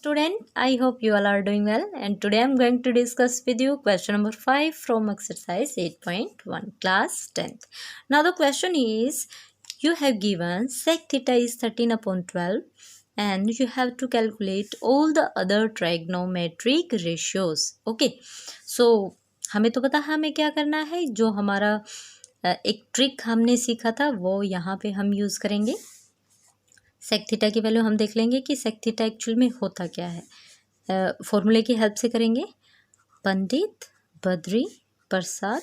Student, I hope you all are doing well, and today I am going to discuss with you question number 5 from exercise 8.1 class 10th. Now the question is, you have given sec theta is 13 upon 12 and you have to calculate all the other trigonometric ratios. Okay, so हमें तो पता है हमें क्या करना है, जो हमारा एक ट्रिक हमने सीखा था वो यहाँ पे हम यूज़ करेंगे। सेक थीटा की वैल्यू हम देख लेंगे कि सेक थीटा एक्चुअल में होता क्या है, फॉर्मूले की हेल्प से करेंगे। पंडित बद्री प्रसाद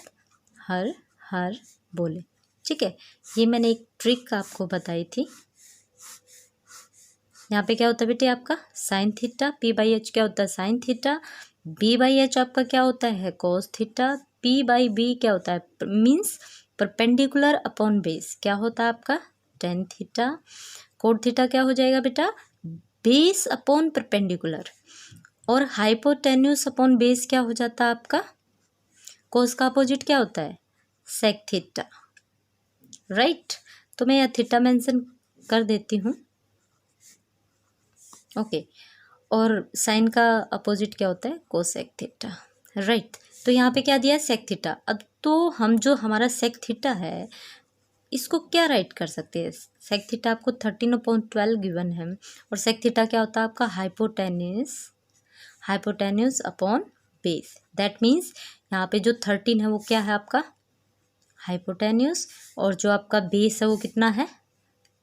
हर हर बोले, ठीक है। ये मैंने एक ट्रिक आपको बताई थी। यहाँ पे क्या होता है बेटे आपका sine theta, P by H क्या होता है sine theta, B by H आपका क्या होता है cos theta, P by B क्या होता है मीन्स परपेंडिकुलर अपॉन बेस क्या होता है आपका टेन थीटा, कोड थीटा क्या हो जाएगा बेटा बेस अपॉन परपेंडिकुलर, और हाइपोटेन्यूस अपॉन बेस क्या हो जाता है आपका कोस का अपोजिट क्या होता है सेक थीटा, राइट। तो मैं यहाँ थीटा मेंशन कर देती हूँ, ओके। और साइन का अपोजिट क्या होता है कोसेक थीटा, राइट। तो यहाँ पे क्या दिया है सेक थीटा। अब तो हम जो हमारा सेक थीटा है इसको क्या राइट कर सकते हैं, सेक थीटा आपको 13/12 गिवन है, और सेक थीटा क्या होता है आपका hypotenuse upon base. That means यहाँ पे जो 13 है वो क्या है आपका हाइपोटेन्यूस, और जो आपका बेस है वो कितना है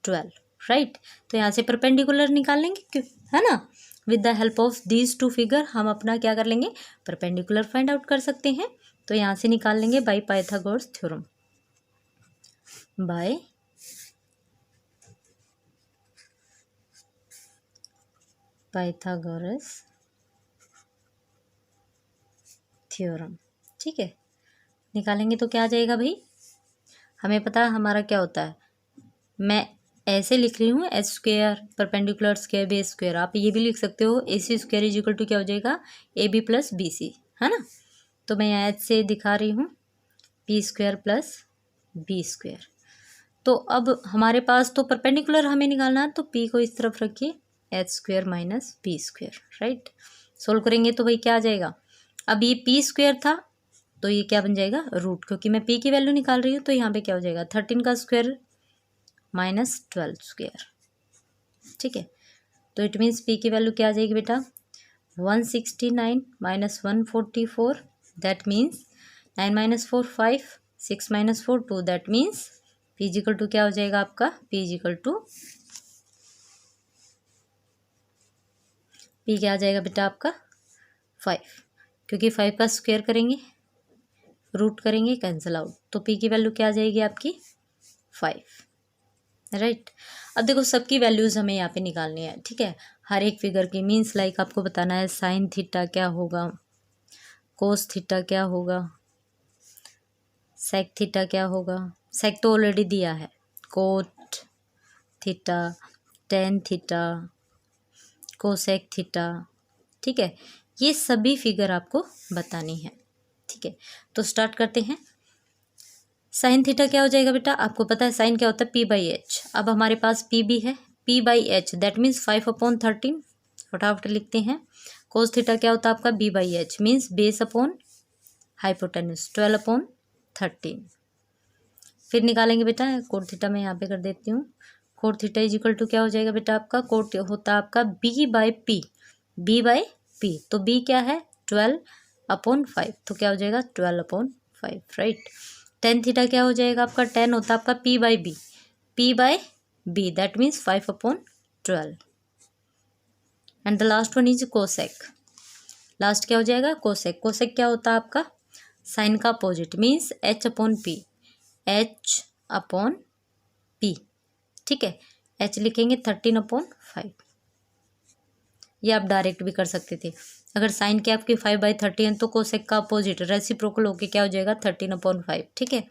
12, राइट। तो यहाँ से परपेंडिकुलर निकाल लेंगे क्यों, है ना। With the help of these two figure हम अपना क्या कर लेंगे परपेंडिकुलर फाइंड आउट कर सकते हैं। तो यहाँ से निकाल लेंगे by Pythagoras theorem, by Pythagoras theorem, ठीक है। निकालेंगे तो क्या आ जाएगा भाई, हमें पता है हमारा क्या होता है, मैं ऐसे लिख रही हूँ H square perpendicular square base square, आप ये भी लिख सकते हो A C square is equal to क्या हो जाएगा A B plus B C, है ना। तो मैं यहाँ एच से दिखा रही हूँ P square plus B square. तो अब हमारे पास तो परपेंडिकुलर हमें निकालना है, तो पी को इस तरफ रखिए H square minus B square, right. Solve करेंगे तो भाई क्या आ जाएगा, अब ये पी स्क्वेयर था तो ये क्या बन जाएगा रूट, क्योंकि मैं पी की वैल्यू निकाल रही हूँ। तो यहाँ पे क्या हो जाएगा 13 का स्क्वायर माइनस 12 स्क्वायर, ठीक है। तो इट मीन्स पी की वैल्यू क्या आ जाएगी बेटा 169 minus 144, that means 9 minus 4 5, 6 minus 4 2, that means P is equal to क्या हो जाएगा आपका पी इजिकल टू पी क्या आ जाएगा बेटा आपका 5, क्योंकि 5 का स्क्वायर करेंगे रूट करेंगे कैंसिल आउट, तो पी की वैल्यू क्या आ जाएगी आपकी 5, राइट। अब देखो सबकी वैल्यूज़ हमें यहाँ पे निकालनी है, ठीक है। हर एक फिगर की मीन्स लाइक आपको बताना है साइन थीटा क्या होगा, कोस थीटा क्या होगा, सेक थीटा क्या होगा, सेक तो ऑलरेडी दिया है, cot theta, tan theta, cosec theta, ठीक है। ये सभी फिगर आपको बतानी है, ठीक है। तो स्टार्ट करते हैं। साइन थीटा क्या हो जाएगा बेटा, आपको पता है साइन क्या होता है पी बाई एच। अब हमारे पास पी भी है, P by H that means 5/13, फटाफट लिखते हैं। कोस थीटा क्या होता है आपका B by H means base upon hypotenuse 12/13। फिर निकालेंगे बेटा कोट थीटा, मैं यहाँ पे कर देती हूँ। Cot theta is equal to क्या हो जाएगा बेटा आपका कोट होता है आपका B by P, B by P, तो बी क्या है 12/5, तो क्या हो जाएगा 12/5, राइट। टेन थीटा क्या हो जाएगा आपका टेन होता है आपका P by B, P by B that means 5/12, and the last one is cosec. लास्ट क्या हो जाएगा कोसेक, कोसेक क्या होता है आपका साइन का opposite means H upon P, H upon P, ठीक है। एच लिखेंगे 13/5, ये आप डायरेक्ट भी कर सकते थे। अगर साइन की आपकी 5/13 है तो कोसेक का अपोजिट रेसिप्रोकल होके क्या हो जाएगा 13/5, ठीक है।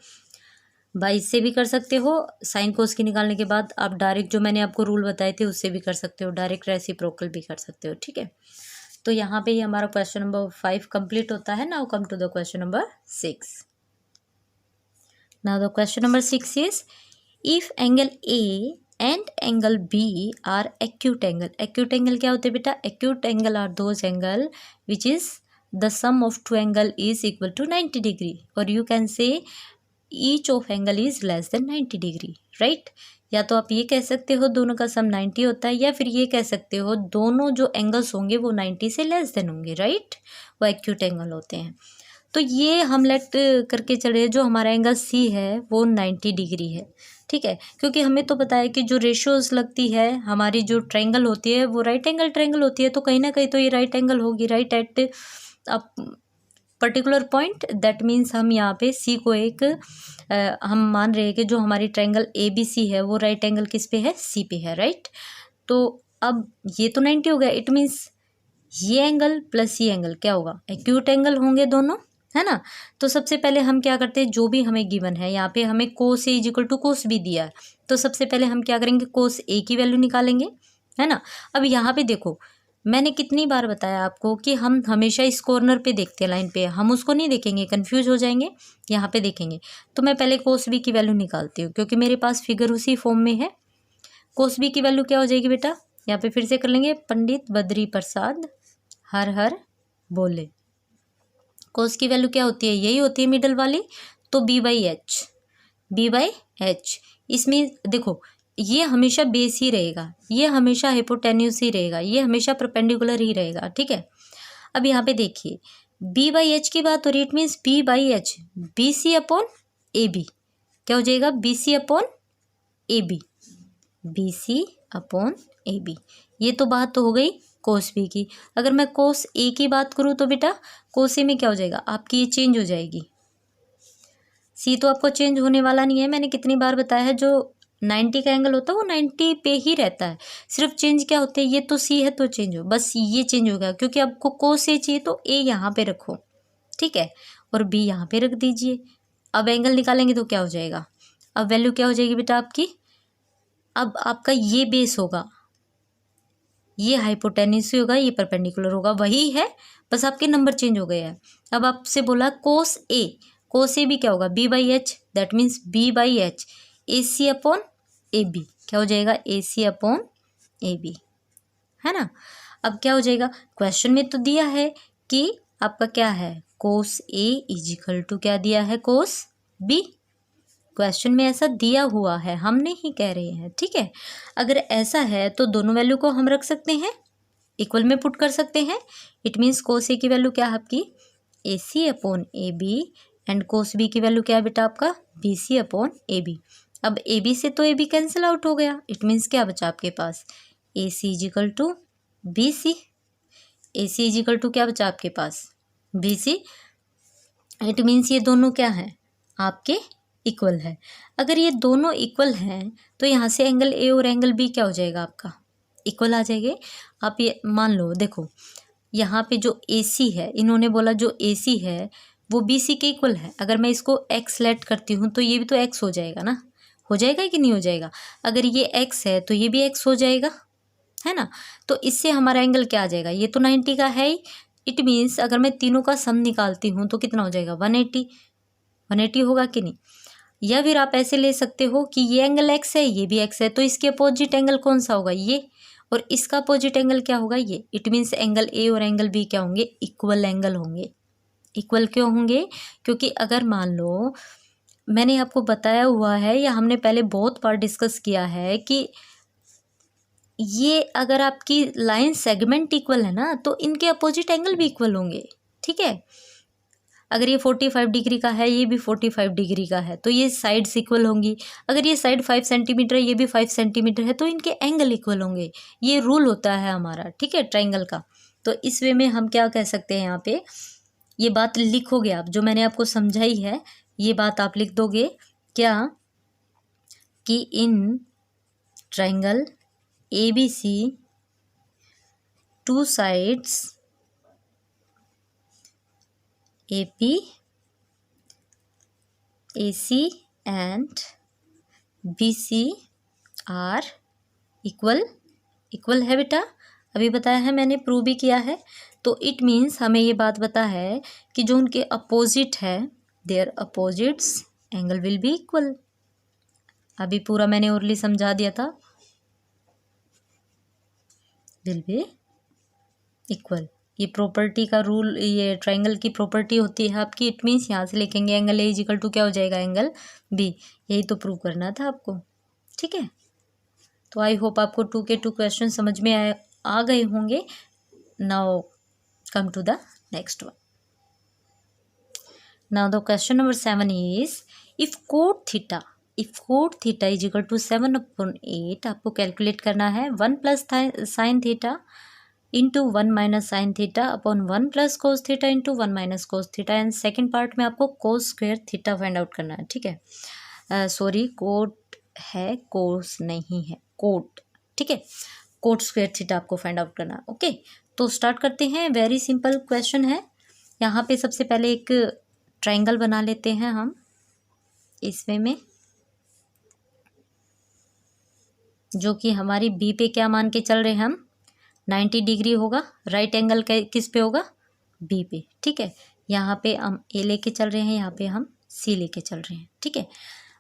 बाई से भी कर सकते हो, साइन कोस की निकालने के बाद आप डायरेक्ट जो मैंने आपको रूल बताए थे उससे भी कर सकते हो, डायरेक्ट रेसिप्रोकल भी कर सकते हो, ठीक है। तो यहाँ पे ये हमारा क्वेश्चन नंबर 5 कंप्लीट होता है। Now come to the question number 6। Now the question number 6 is if angle A and angle B are acute angle. Acute angle क्या होते हैं बेटा? Acute angle are those angle which is the sum of two angle is equal to 90 degree, और you can say each of angle is less than 90 degree, right. या तो आप ये कह सकते हो दोनों का सम 90 होता है, या फिर ये कह सकते हो दोनों जो एंगल्स होंगे वो 90 से लेस देन होंगे, राइट। वो एक्यूट एंगल होते हैं। तो ये हम लेट करके चले, जो हमारा एंगल सी है वो 90 डिग्री है, ठीक है। क्योंकि हमें तो पता है कि जो रेशियोज लगती है हमारी, जो ट्रायंगल होती है वो राइट एंगल ट्रायंगल होती है, तो कहीं ना कहीं तो ये राइट एंगल होगी, right at particular point. That means हम यहाँ पे सी को एक हम मान रहे हैं कि जो हमारी ट्रायंगल ए बी सी है वो राइट एंगल किस पे है? सी पे है, राइट। तो अब ये तो 90 हो गया, इट मीन्स ये एंगल प्लस ये एंगल क्या होगा? एक्यूट एंगल होंगे दोनों, है ना। तो सबसे पहले हम क्या करते हैं, जो भी हमें गिवन है, यहाँ पे हमें cos A is equal to cos B दिया है, तो सबसे पहले हम क्या करेंगे? कोस ए की वैल्यू निकालेंगे, है ना। अब यहाँ पे देखो, मैंने कितनी बार बताया आपको कि हम हमेशा इस कॉर्नर पे देखते हैं, लाइन पे, हम उसको नहीं देखेंगे, कंफ्यूज हो जाएंगे, यहाँ पे देखेंगे। तो मैं पहले कोस बी की वैल्यू निकालती हूँ, क्योंकि मेरे पास फिगर उसी फॉर्म में है। कोस बी की वैल्यू क्या हो जाएगी बेटा? यहाँ पे फिर से कर लेंगे, पंडित बद्री प्रसाद हर हर बोले। कोस की वैल्यू क्या होती है? यही होती है मिडल वाली, तो B by H, B by H. इसमें देखो, ये हमेशा बेस ही रहेगा, ये हमेशा हाइपोटेन्यूस ही रहेगा, ये हमेशा परपेंडिकुलर ही रहेगा, ठीक है। अब यहाँ पे देखिए, बी बाई एच की बात हो रही है, it means B by H, B C upon A B क्या हो जाएगा? B C upon A B, B C upon A B. ये तो बात तो हो गई कोस बी की। अगर मैं कोस ए की बात करूँ तो बेटा कोस ए में क्या हो जाएगा? आपकी ये चेंज हो जाएगी, सी तो आपको चेंज होने वाला नहीं है। मैंने कितनी बार बताया है, जो 90 का एंगल होता है वो 90 पे ही रहता है, सिर्फ चेंज क्या होते हैं, ये तो सी है तो चेंज हो, बस ये चेंज हो गया, क्योंकि आपको कोस ए चाहिए तो ए यहाँ पे रखो, ठीक है, और बी यहाँ पे रख दीजिए। अब एंगल निकालेंगे तो क्या हो जाएगा? अब वैल्यू क्या हो जाएगी बेटा आपकी? अब आपका ये बेस होगा, ये हाइपोटेन्यूस होगा, ये परपेंडिकुलर होगा, वही है, बस आपके नंबर चेंज हो गए हैं। अब आपसे बोला कोस ए, कोस ए भी क्या होगा? B by H, that means B by H A C upon A B क्या हो जाएगा? ए सी अपॉन ए बी, है ना। अब क्या हो जाएगा? क्वेश्चन में तो दिया है कि आपका क्या है? कोस ए इजिकल टू क्या दिया है? कोस बी। क्वेश्चन में ऐसा दिया हुआ है, हम नहीं कह रहे हैं, ठीक है। अगर ऐसा है तो दोनों वैल्यू को हम रख सकते हैं, इक्वल में पुट कर सकते हैं। इट मीन्स कोस ए की वैल्यू क्या है आपकी? A C upon A B, and cos B की वैल्यू क्या है बेटा आपका? B C upon A B. अब ए बी से तो ए बी कैंसिल आउट हो गया, इट मीन्स क्या बचा आपके पास? A C is equal to B C, A C is equal to क्या बचा आपके पास? B C. इट मीन्स ये दोनों क्या हैं? आपके इक्वल है। अगर ये दोनों इक्वल हैं तो यहाँ से एंगल ए और एंगल बी क्या हो जाएगा आपका? इक्वल आ जाएंगे। आप ये मान लो, देखो यहाँ पे जो ए सी है, इन्होंने बोला जो ए सी है वो बी सी के इक्वल है। अगर मैं इसको एक्स लेट करती हूँ तो ये भी तो एक्स हो जाएगा ना, हो जाएगा कि नहीं हो जाएगा? अगर ये एक्स है तो ये भी एक्स हो जाएगा, है ना। तो इससे हमारा एंगल क्या आ जाएगा? ये तो 90 का है ही। इट मीन्स अगर मैं तीनों का सम निकालती हूँ तो कितना हो जाएगा? 180 होगा कि नहीं? या फिर आप ऐसे ले सकते हो कि ये एंगल एक्स है, ये भी एक्स है, तो इसके अपोजिट एंगल कौन सा होगा? ये, और इसका अपोजिट एंगल क्या होगा? ये। इट मीन्स एंगल ए और एंगल बी क्या होंगे? इक्वल एंगल होंगे। इक्वल क्यों होंगे? क्योंकि अगर मान लो, मैंने आपको बताया हुआ है या हमने पहले बहुत बार डिस्कस किया है कि ये अगर आपकी लाइन सेगमेंट इक्वल है ना तो इनके अपोजिट एंगल भी इक्वल होंगे, ठीक है। अगर ये 45 डिग्री का है, ये भी 45 डिग्री का है, तो ये साइड्स इक्वल होंगी। अगर ये साइड 5 सेंटीमीटर है, ये भी 5 सेंटीमीटर है, तो इनके एंगल इक्वल होंगे। ये रूल होता है हमारा, ठीक है, ट्रायंगल का। तो इस वे में हम क्या कह सकते हैं, यहाँ पे ये बात लिखोगे आप, जो मैंने आपको समझाई है ये बात आप लिख दोगे क्या, कि in triangle A B C two sides AP, AC and BC are equal है बेटा। अभी बताया है मैंने, प्रूव भी किया है। तो इट मीन्स हमें ये बात पता है कि जो उनके अपोजिट है, their opposites angle will be equal. अभी पूरा मैंने ओरली समझा दिया था। Will be equal. ये प्रॉपर्टी का रूल, ये ट्राइंगल की प्रॉपर्टी होती है आपकी। इट मीन्स यहाँ से लिखेंगे angle A is equal to क्या हो जाएगा, एंगल बी। यही तो प्रूव करना था आपको, ठीक है। तो आई होप आपको 2 के 2 क्वेश्चन समझ में आ गए होंगे। Now come to the next one. Now the question number 7 is if cot theta is equal to 7/8, आपको कैलकुलेट करना है 1 plus sine theta into 1 minus sine theta upon 1 plus cos theta into 1 minus cos theta. And second part में आपको cos square theta find out करना है, ठीक है। Sorry, coat है, कोस नहीं है, कोट, ठीक है। कोट स्क्वायर थीटा आपको फाइंड आउट करना है, ओके। तो स्टार्ट करते हैं। वेरी सिंपल क्वेश्चन है। यहाँ पे सबसे पहले एक ट्राइंगल बना लेते हैं हम इस वे में, जो कि हमारी बी पे क्या मान के चल रहे हैं हम, 90 डिग्री होगा। राइट एंगल किस पे होगा, बी पे, ठीक है। यहाँ पे हम ए लेके चल रहे हैं, यहाँ पे हम सी लेके चल रहे हैं, ठीक है।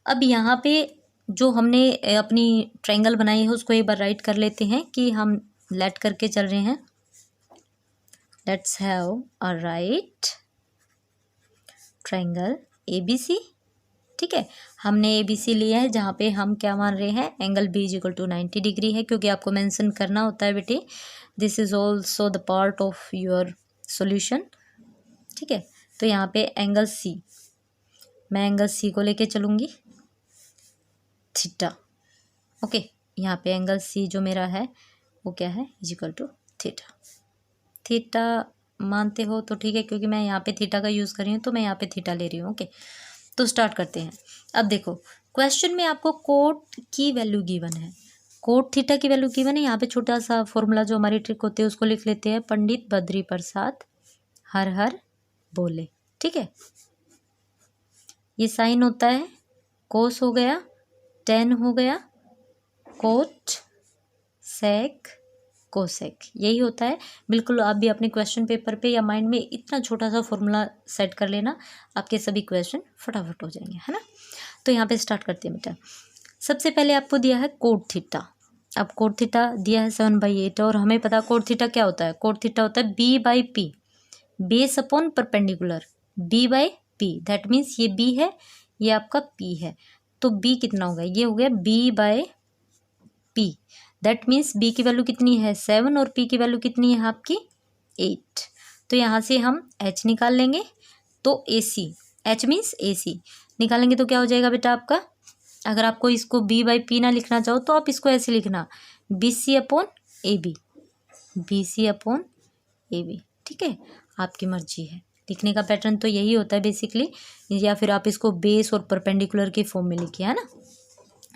अब यहाँ पे जो हमने अपनी ट्रायंगल बनाई है उसको एक बार राइट कर लेते हैं कि हम लेट करके चल रहे हैं। Let's have a right triangle A B C, ठीक है। हमने ए बी सी लिया है जहाँ पे हम क्या मान रहे हैं, angle B is equal to 90 degree है, क्योंकि आपको मेंशन करना होता है बेटे। This is also the part of your solution, ठीक है। तो यहाँ पे एंगल सी, मैं एंगल सी को लेके चलूँगी, थीटा, ओके। यहाँ पे एंगल सी जो मेरा है वो क्या है, is equal to theta. Theta मानते हो तो ठीक है, क्योंकि मैं यहाँ पे थीटा का यूज़ कर रही हूँ तो मैं यहाँ पे थीटा ले रही हूँ, ओके। तो स्टार्ट करते हैं। अब देखो क्वेश्चन में आपको कोट की वैल्यू गिवन है, कोट थीटा की वैल्यू गिवन है। यहाँ पे छोटा सा फॉर्मूला जो हमारी ट्रिक होती है उसको लिख लेते हैं, पंडित बद्री प्रसाद हर हर बोले, ठीक है। ये साइन होता है, कोस हो गया, टेन हो गया, कोट, सेक, कोसेक, यही होता है। बिल्कुल आप भी अपने क्वेश्चन पेपर पे या माइंड में इतना छोटा सा फॉर्मूला सेट कर लेना, आपके सभी क्वेश्चन फटाफट हो जाएंगे, है ना। तो यहाँ पे स्टार्ट करते हैं बेटा। सबसे पहले आपको दिया है कोट थीटा। अब कोट थीटा दिया है 7/8, और हमें पता कोट थीटा क्या होता है, कोट थीटा होता है B by P, base upon perpendicular, B by P. That means ये बी है, ये आपका पी है, तो बी कितना हो गया, ये हो गया B by P. That means B की वैल्यू कितनी है 7 और पी की वैल्यू कितनी है आपकी 8। तो यहाँ से हम एच निकाल लेंगे, तो ए सी, एच मीन्स ए सी निकालेंगे तो क्या हो जाएगा बेटा आपका। अगर आपको इसको बी बाई पी ना लिखना चाहो तो आप इसको ऐसे लिखना, B C upon A B, B C upon A B, ठीक है। आपकी मर्जी है, लिखने का पैटर्न तो यही होता है बेसिकली, या फिर आप इसको बेस और परपेंडिकुलर के फॉर्म में लिखिए, है ना,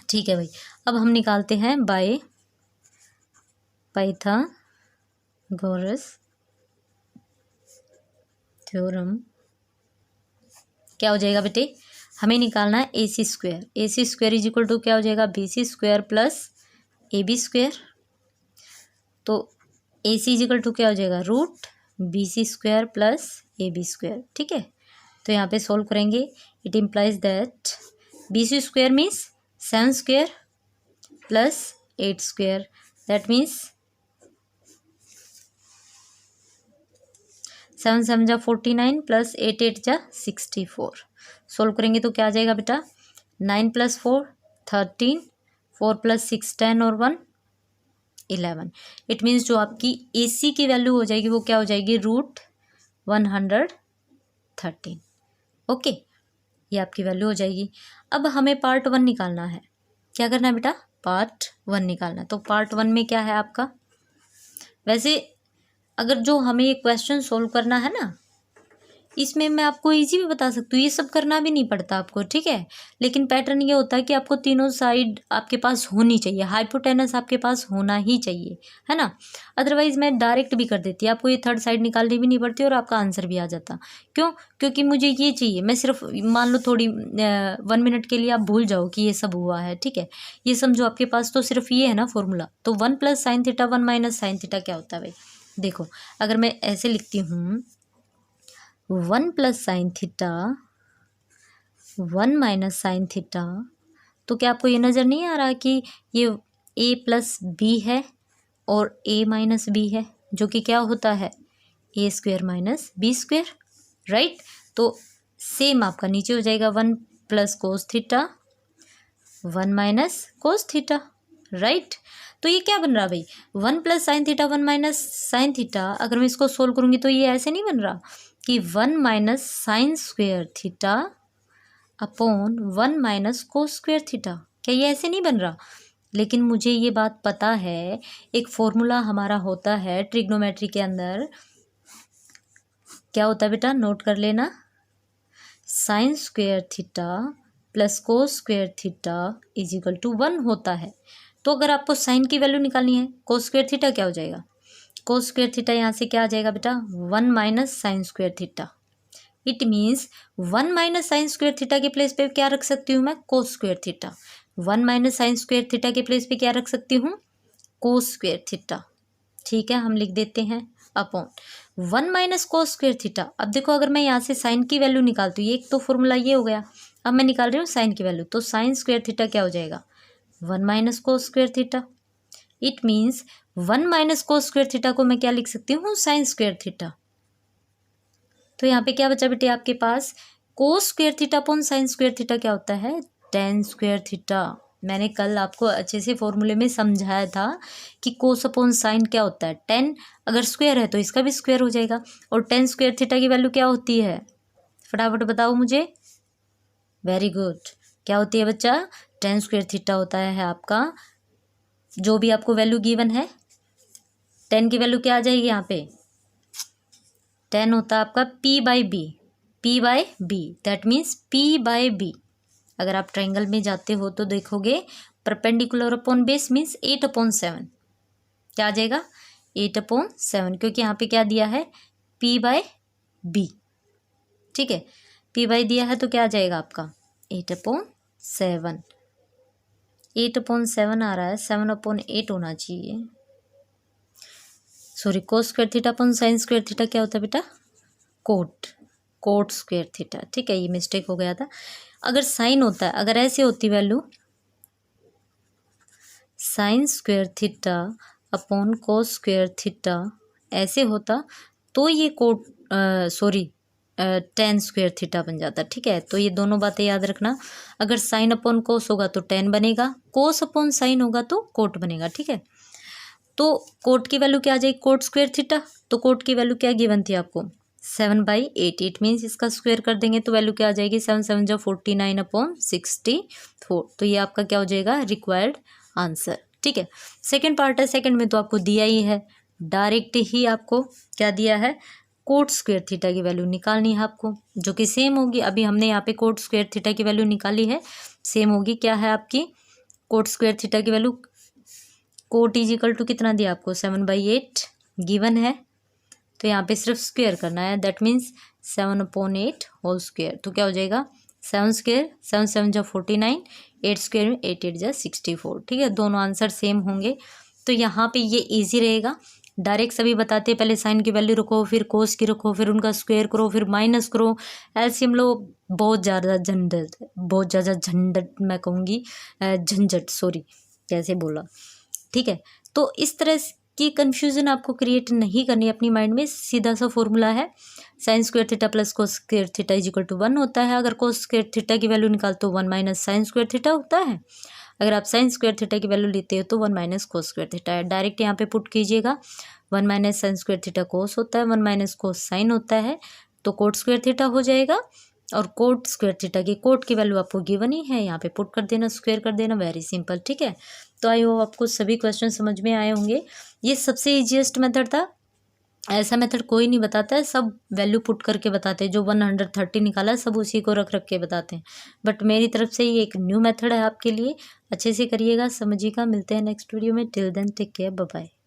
ठीक है भाई। अब हम निकालते हैं बाय पाइथागोरस थ्योरम। क्या हो जाएगा बेटे, हमें निकालना है A C square. A C square is equal to क्या हो जाएगा, B C square plus A B square. तो A C is equal to क्या हो जाएगा, root B C square plus A B square, ठीक है। तो यहाँ पे सोल्व करेंगे, it implies that B C square means 7 square plus 8 square, that means 7 7 जा 49 प्लस 8 8 जा 64। सोल्व करेंगे तो क्या आ जाएगा बेटा, 9 प्लस 4 13, 4 प्लस 6 10 और 1 11। इट मीन्स जो आपकी ए सी की वैल्यू हो जाएगी वो क्या हो जाएगी, रूट 113, ओके। ये आपकी वैल्यू हो जाएगी। अब हमें पार्ट 1 निकालना है। क्या करना है बेटा, पार्ट 1 निकालना है। तो पार्ट 1 में क्या है आपका, वैसे अगर जो हमें ये क्वेश्चन सोल्व करना है ना, इसमें मैं आपको इजी भी बता सकती हूँ, ये सब करना भी नहीं पड़ता आपको, ठीक है। लेकिन पैटर्न ये होता है कि आपको तीनों साइड आपके पास होनी चाहिए, हाइपोटेनस आपके पास होना ही चाहिए, है ना। अदरवाइज मैं डायरेक्ट भी कर देती, आपको ये थर्ड साइड निकालनी भी नहीं पड़ती और आपका आंसर भी आ जाता। क्यों, क्योंकि मुझे ये चाहिए, मैं सिर्फ मान लो थोड़ी 1 मिनट के लिए आप भूल जाओ कि ये सब हुआ है, ठीक है। ये समझो आपके पास तो सिर्फ ये है ना फॉर्मूला, तो 1 plus sine theta 1 minus sine theta क्या होता है भाई। देखो अगर मैं ऐसे लिखती हूँ 1 plus sine theta 1 minus sine theta, तो क्या आपको ये नज़र नहीं आ रहा कि ये ए प्लस बी है और a माइनस बी है, जो कि क्या होता है a square minus B square, right. तो सेम आपका नीचे हो जाएगा 1 plus cos theta 1 minus cos theta, right. तो ये क्या बन रहा भाई, 1 plus sine theta 1 minus sine theta. अगर मैं इसको सोल्व करूँगी तो ये ऐसे नहीं बन रहा कि 1 minus sign square theta upon 1 minus कोस स्क्वेयर थीटा, क्या ये ऐसे नहीं बन रहा। लेकिन मुझे ये बात पता है, एक फॉर्मूला हमारा होता है ट्रिग्नोमेट्री के अंदर, क्या होता है बेटा, नोट कर लेना, sine square theta plus cos square theta is equal to 1 होता है। तो अगर आपको साइन की वैल्यू निकालनी है, कोस स्क्वेयर थीटा क्या हो जाएगा, कोस स्क्वेयर थीटा यहाँ से क्या आ जाएगा बेटा 1 minus sign square theta. It means 1 minus sign square theta के प्लेस पे क्या रख सकती हूँ मैं, कोस square theta. 1 minus sign square theta के प्लेस पे क्या रख सकती हूँ, कोस स्क्वेयर थीटा, ठीक है। हम लिख देते हैं अपॉन 1 माइनस कोस स्क्वेयर थीटा। अब देखो अगर मैं यहाँ से साइन की वैल्यू निकालती हूँ, ये एक तो फॉर्मूला ये हो गया, अब मैं निकाल रही हूँ साइन की वैल्यू, तो साइन स्क्वेयर थीटा क्या हो जाएगा 1 minus cos square theta. It means 1 minus cos square theta को मैं क्या लिख सकती हूँ, साइन स्क्वेयर थीटा। तो यहाँ पे क्या बचा बेटे आपके पास, cos square theta upon sine square theta क्या होता है, टेन स्क्वेयर थीटा। मैंने कल आपको अच्छे से फॉर्मूले में समझाया था कि कोस अपॉन साइन क्या होता है, टेन अगर स्क्वेयर है तो इसका भी स्क्वेयर हो जाएगा, और टेन स्क्वेयर थीटा की वैल्यू क्या होती है, फटाफट बताओ मुझे। वेरी गुड, क्या होती है बच्चा, टेन स्क्वेयर थीटा होता है आपका, जो भी आपको वैल्यू गिवन है, टेन की वैल्यू क्या आ जाएगी यहाँ पे, टेन होता है आपका p by B, that means p by B. अगर आप ट्रायंगल में जाते हो तो देखोगे परपेंडिकुलर अपॉन बेस मीन्स 8/7, क्या आ जाएगा 8/7, क्योंकि यहाँ पे क्या दिया है p बाई बी, ठीक है, p बाई दिया है तो क्या आ जाएगा आपका 8/7, 8/7 आ रहा है, 7/8 होना चाहिए, सॉरी, कोस square theta upon sine square theta क्या होता है बेटा, कोट स्क्वेयर थीटा, ठीक है, ये मिस्टेक हो गया था। अगर साइन होता है, अगर ऐसे होती value sign square theta upon कोस स्क्वेयर थीटा ऐसे होता तो ये टेन स्क्वेयर थीटा बन जाता, ठीक है। तो ये दोनों बातें याद रखना, अगर साइन अपॉन कोस होगा तो टेन बनेगा, कोस अपॉन साइन होगा तो कोट बनेगा, ठीक है। तो कोट की वैल्यू क्या आ जाएगी, कोट स्क्वेयर थीटा, तो कोट की वैल्यू क्या गिवन थी आपको 7/8, इट मीन्स इसका स्क्वायर कर देंगे तो वैल्यू क्या आ जाएगी 7 7 जा 49/64, तो ये आपका क्या हो जाएगा रिक्वायर्ड आंसर, ठीक है। सेकंड पार्ट है, सेकंड में तो आपको दिया ही है, डायरेक्ट ही आपको क्या दिया है, कोट स्क्वायर थीटा की वैल्यू निकालनी है आपको, जो कि सेम होगी, अभी हमने यहाँ पे कोट स्क्वायर थीटा की वैल्यू निकाली है, सेम होगी, क्या है आपकी कोट स्क्वायर थीटा की value, cot is equal to कितना दिया आपको 7/8 गिवन है, तो यहाँ पे सिर्फ स्क्वेयर करना है, दैट मीन्स 7/8 होल स्क्वेयर, तो क्या हो जाएगा 7 स्क्वेयर 7 7 जा 49, 8 स्क्वेयर में 8 8 जा 64, ठीक है, दोनों आंसर सेम होंगे। तो यहाँ पे ये इजी रहेगा, डायरेक्ट सभी बताते हैं, पहले साइन की वैल्यू रखो, फिर कोस की रखो, फिर उनका स्क्वेयर करो, फिर माइनस करो, एलसीएम लो, बहुत ज़्यादा झंझट मैं कहूँगी, झंझट, सॉरी कैसे बोला, ठीक है। तो इस तरह की कन्फ्यूज़न आपको क्रिएट नहीं करनी अपनी माइंड में, सीधा सा फॉर्मूला है, sine square theta plus cos square theta is equal to 1 होता है, अगर कोस स्क्वायर थीटा की वैल्यू निकालते हो 1 माइनस साइन स्क्वायर थीटा होता है, अगर आप साइन स्क्वायर थीटा की वैल्यू लेते हो तो 1 माइनस कोस स्क्वायर थीटा है, डायरेक्ट यहाँ पे पुट कीजिएगा, 1 minus sign square theta cos होता है, 1 माइनस कोस साइन होता है, तो कोट स्क्वायर थीटा हो जाएगा, और कोट स्क्वायर थीटा की कोट की वैल्यू आपको गिवन ही है, यहाँ पे पुट कर देना, स्क्वायर कर देना, वेरी सिंपल, ठीक है। तो आई होप आपको सभी क्वेश्चन समझ में आए होंगे, ये सबसे ईजीएस्ट मेथड था, ऐसा मेथड कोई नहीं बताता है, सब वैल्यू पुट करके बताते हैं, जो 130 निकाला है सब उसी को रख के बताते हैं, बट मेरी तरफ से ये एक न्यू मेथड है आपके लिए, अच्छे से करिएगा, समझिएगा, मिलते हैं नेक्स्ट वीडियो में, till then take care, bye bye.